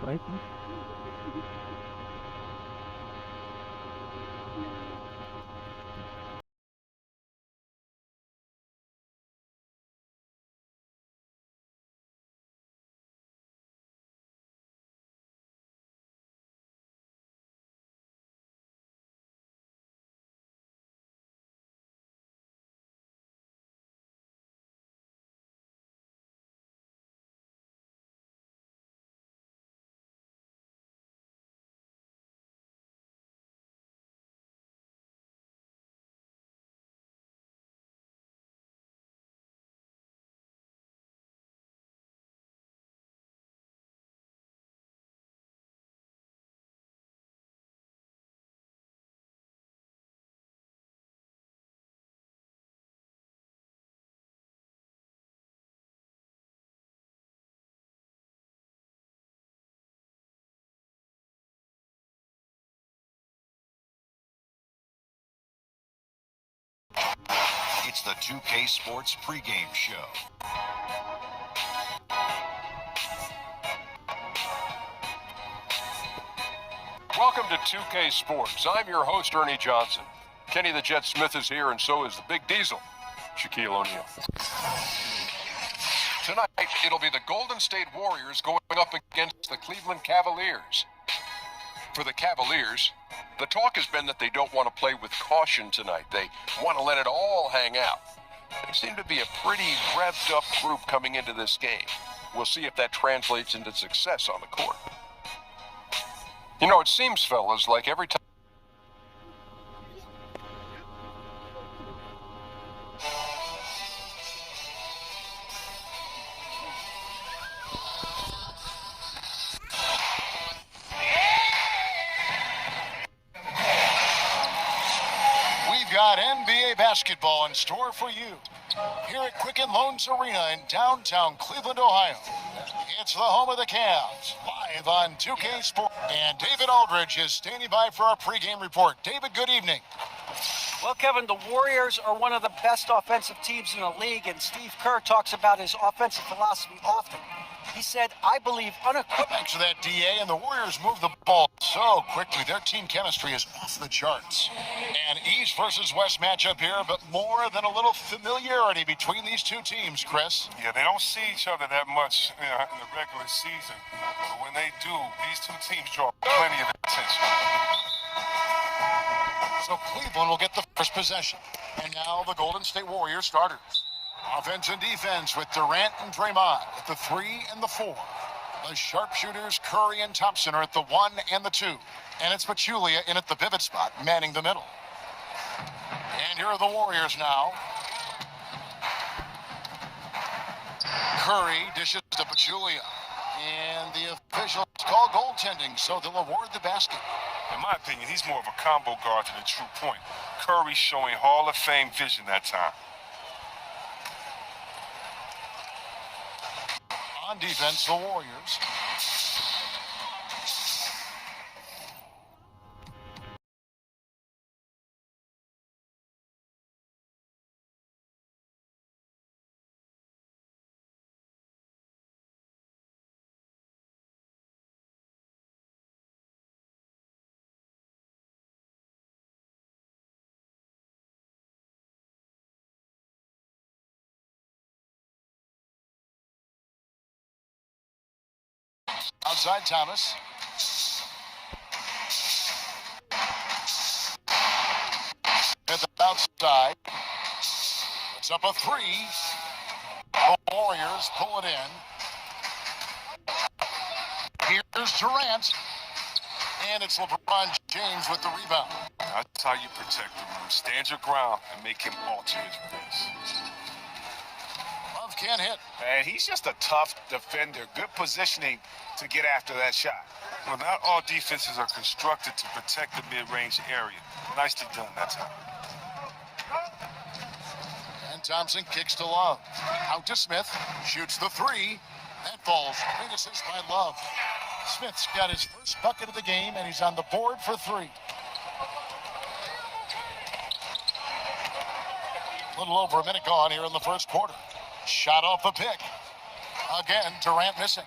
right? It's the 2K Sports pregame show. Welcome to 2K Sports. I'm your host, Ernie Johnson. Kenny the Jet Smith is here, and so is the Big Diesel, Shaquille O'Neal. Tonight, it'll be the Golden State Warriors going up against the Cleveland Cavaliers. For the Cavaliers, the talk has been that they don't want to play with caution tonight. They want to let it all hang out. They seem to be a pretty revved up group coming into this game. We'll see if that translates into success on the court. You know, it seems, fellas, like every time got NBA basketball in store for you here at Quicken Loans Arena in downtown Cleveland, Ohio. It's the home of the Cavs, live on 2K Sports. And David Aldridge is standing by for our pregame report. David, good evening. Well, Kevin, the Warriors are one of the best offensive teams in the league, and Steve Kerr talks about his offensive philosophy often. He said, I believe unequivocally. Thanks for that, DA, and the Warriors move the ball so quickly. Their team chemistry is off the charts. An East versus West matchup here, but more than a little familiarity between these two teams, Chris. Yeah, they don't see each other that much in the regular season. But when they do, these two teams draw plenty of attention. So Cleveland will get the first possession. And now the Golden State Warriors starters. Offense and defense with Durant and Draymond at the 3 and the 4. The sharpshooters Curry and Thompson are at the 1 and the 2. And it's Pachulia in at the pivot spot, manning the middle. And here are the Warriors now. Curry dishes to Pachulia. And the officials call goaltending, so they'll award the basket. In my opinion, he's more of a combo guard than a true point. Curry showing Hall of Fame vision that time. On defense, the Warriors. Outside Thomas. At the outside. It's up a 3. The Warriors pull it in. Here's Durant. And it's LeBron James with the rebound. That's how you protect the rim. Stand your ground and make him alter his pace. Love can't hit. And he's just a tough defender. Good positioning to get after that shot. Well, not all defenses are constructed to protect the mid-range area. Nicely done that time. And Thompson kicks to Love. Out to Smith. Shoots the 3. That falls. Big assist by Love. Smith's got his first bucket of the game, and he's on the board for 3. A little over a minute gone here in the first quarter. Shot off the pick. Again, Durant missing.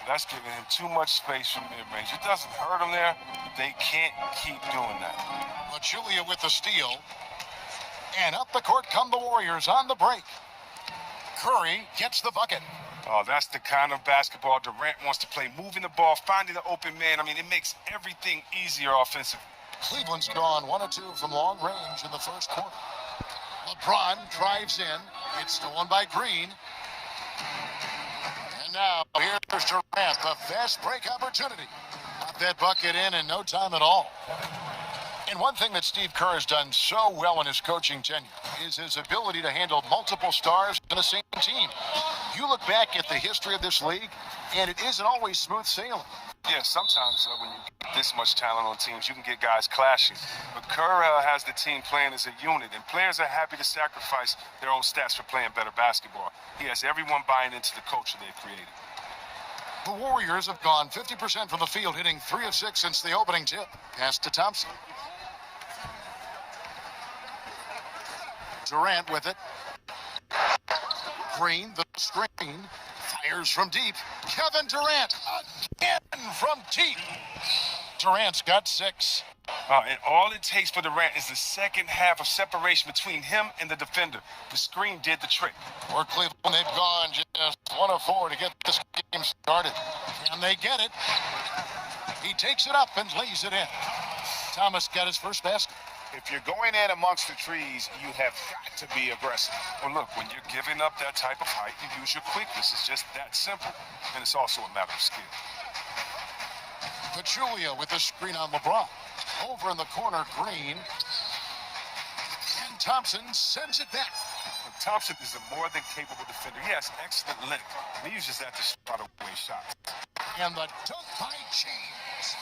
That's giving him too much space from mid-range. It doesn't hurt him there. They can't keep doing that. Julia with the steal. And up the court come the Warriors on the break. Curry gets the bucket. Oh, that's the kind of basketball Durant wants to play. Moving the ball, finding the open man. I mean, it makes everything easier offensively. Cleveland's gone 1 of 2 from long range in the first quarter. LeBron drives in. It's stolen by Green. And now here's Durant, the fast break opportunity. Got that bucket in no time at all. And one thing that Steve Kerr has done so well in his coaching tenure is his ability to handle multiple stars in the same team. You look back at the history of this league, and it isn't always smooth sailing. Yeah, sometimes when you get this much talent on teams, you can get guys clashing. But Kerr has the team playing as a unit, and players are happy to sacrifice their own stats for playing better basketball. He has everyone buying into the culture they've created. The Warriors have gone 50% from the field, hitting 3 of 6 since the opening tip. Pass to Thompson. Durant with it. Green, the screen. Fires from deep. Kevin Durant again from deep. Durant's got 6. And all it takes for Durant is the second half of separation between him and the defender. The screen did the trick. For Cleveland, they've gone just 1 of 4 to get this game started. Can they get it? He takes it up and lays it in. Thomas got his first basket. If you're going in amongst the trees, you have got to be aggressive. Well, look, when you're giving up that type of height, you use your quickness. It's just that simple. And it's also a matter of skill. Pachulia with the screen on LeBron. Over in the corner, Green. And Thompson sends it back. Thompson is a more than capable defender. He has excellent length, and he uses that to spot away shots. And the dunk by James.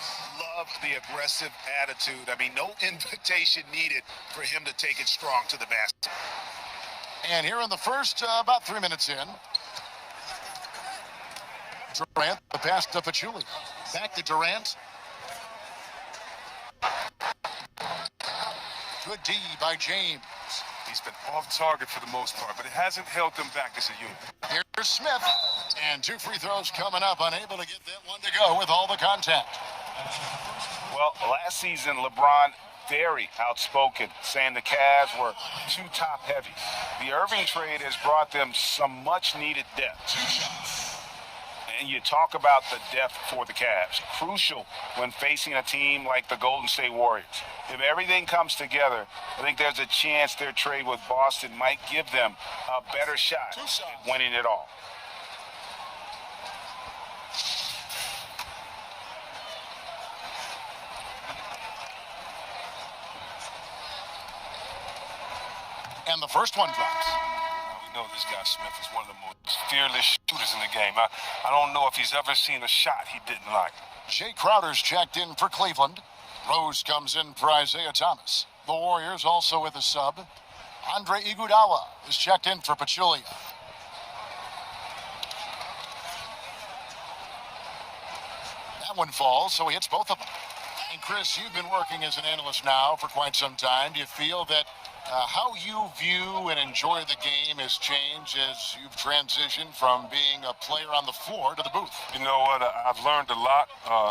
Love the aggressive attitude. I mean, no invitation needed for him to take it strong to the basket. And here in the first, about 3 minutes in, Durant, the pass to Pachulia. Back to Durant. Good D by James. He's been off target for the most part, but it hasn't held them back as a unit. Here's Smith. And 2 free throws coming up, unable to get that one to go with all the contact. Well, last season, LeBron very outspoken, saying the Cavs were too top-heavy. The Irving trade has brought them some much-needed depth. And you talk about the depth for the Cavs. Crucial when facing a team like the Golden State Warriors. If everything comes together, I think there's a chance their trade with Boston might give them a better shot at winning it all. And the first one drops. We know this guy Smith is one of the most fearless shooters in the game. I don't know if he's ever seen a shot he didn't like. Jay Crowder's checked in for Cleveland. Rose comes in for Isaiah Thomas. The Warriors also with a sub. Andre Iguodala is checked in for Pachulia. That one falls, so he hits both of them. And Chris, you've been working as an analyst now for quite some time. Do you feel that how you view and enjoy the game has changed as you've transitioned from being a player on the floor to the booth? You know what? I've learned a lot,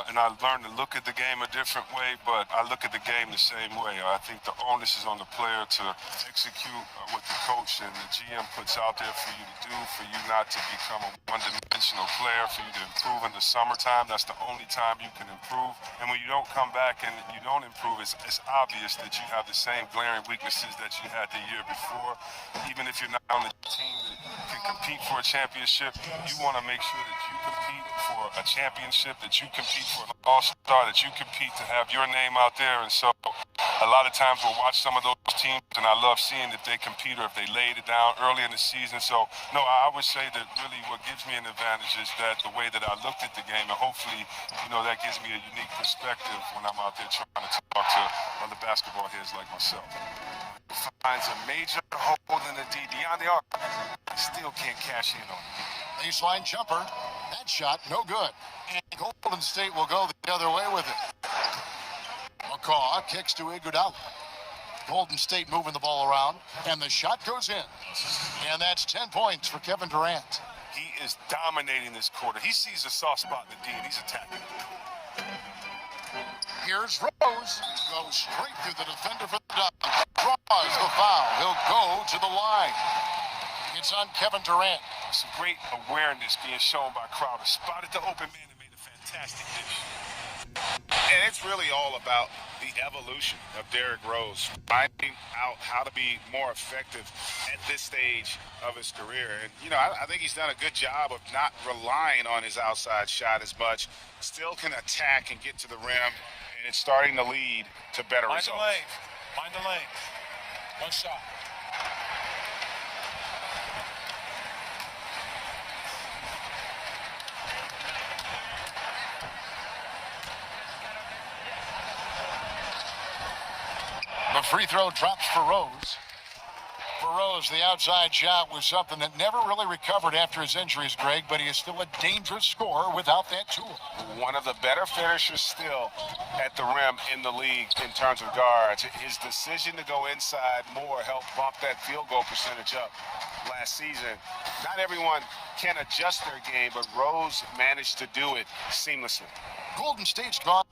and I've learned to look at the game a different way, but I look at the game the same way. I think the onus is on the player to execute what the coach and the GM puts out there for you to do, for you not to become a one-dimensional player, for you to improve in the summertime. That's the only time you can improve. And when you don't come back and you don't improve, it's obvious that you have the same glaring weaknesses that you had the year before. Even if you're not on the team that can compete for a championship, you want to make sure that you compete for a championship, that you compete for an all-star, that you compete to have your name out there. And so a lot of times we'll watch some of those teams, and I love seeing if they compete or if they laid it down early in the season. So, no, I would say that really what gives me an advantage is that the way that I looked at the game, and hopefully, you know, that gives me a unique perspective when I'm out there trying to talk to other basketball heads like myself. Finds a major hole in the D. Beyond the arc, still can't cash in on it. Baseline jumper. That shot, no good. And Golden State will go the other way with it. McCaw kicks to Iguodala. Golden State moving the ball around, and the shot goes in. And that's 10 points for Kevin Durant. He is dominating this quarter. He sees a soft spot in the D, and he's attacking. Here's Rose. Goes straight through the defender for the dunk. Draws the foul. He'll go to the line. It's on Kevin Durant. Some great awareness being shown by Crowder. Spotted the open man and made a fantastic dish. And it's really all about the evolution of Derrick Rose, finding out how to be more effective at this stage of his career. And, you know, I think he's done a good job of not relying on his outside shot as much. Still can attack and get to the rim, and it's starting to lead to better results. Find the lane. One shot. The free throw drops for Rose. For Rose, the outside shot was something that never really recovered after his injuries, Greg, but he is still a dangerous scorer without that tool. One of the better finishers still at the rim in the league in terms of guards. His decision to go inside more helped bump that field goal percentage up last season. Not everyone can adjust their game, but Rose managed to do it seamlessly. Golden State's gone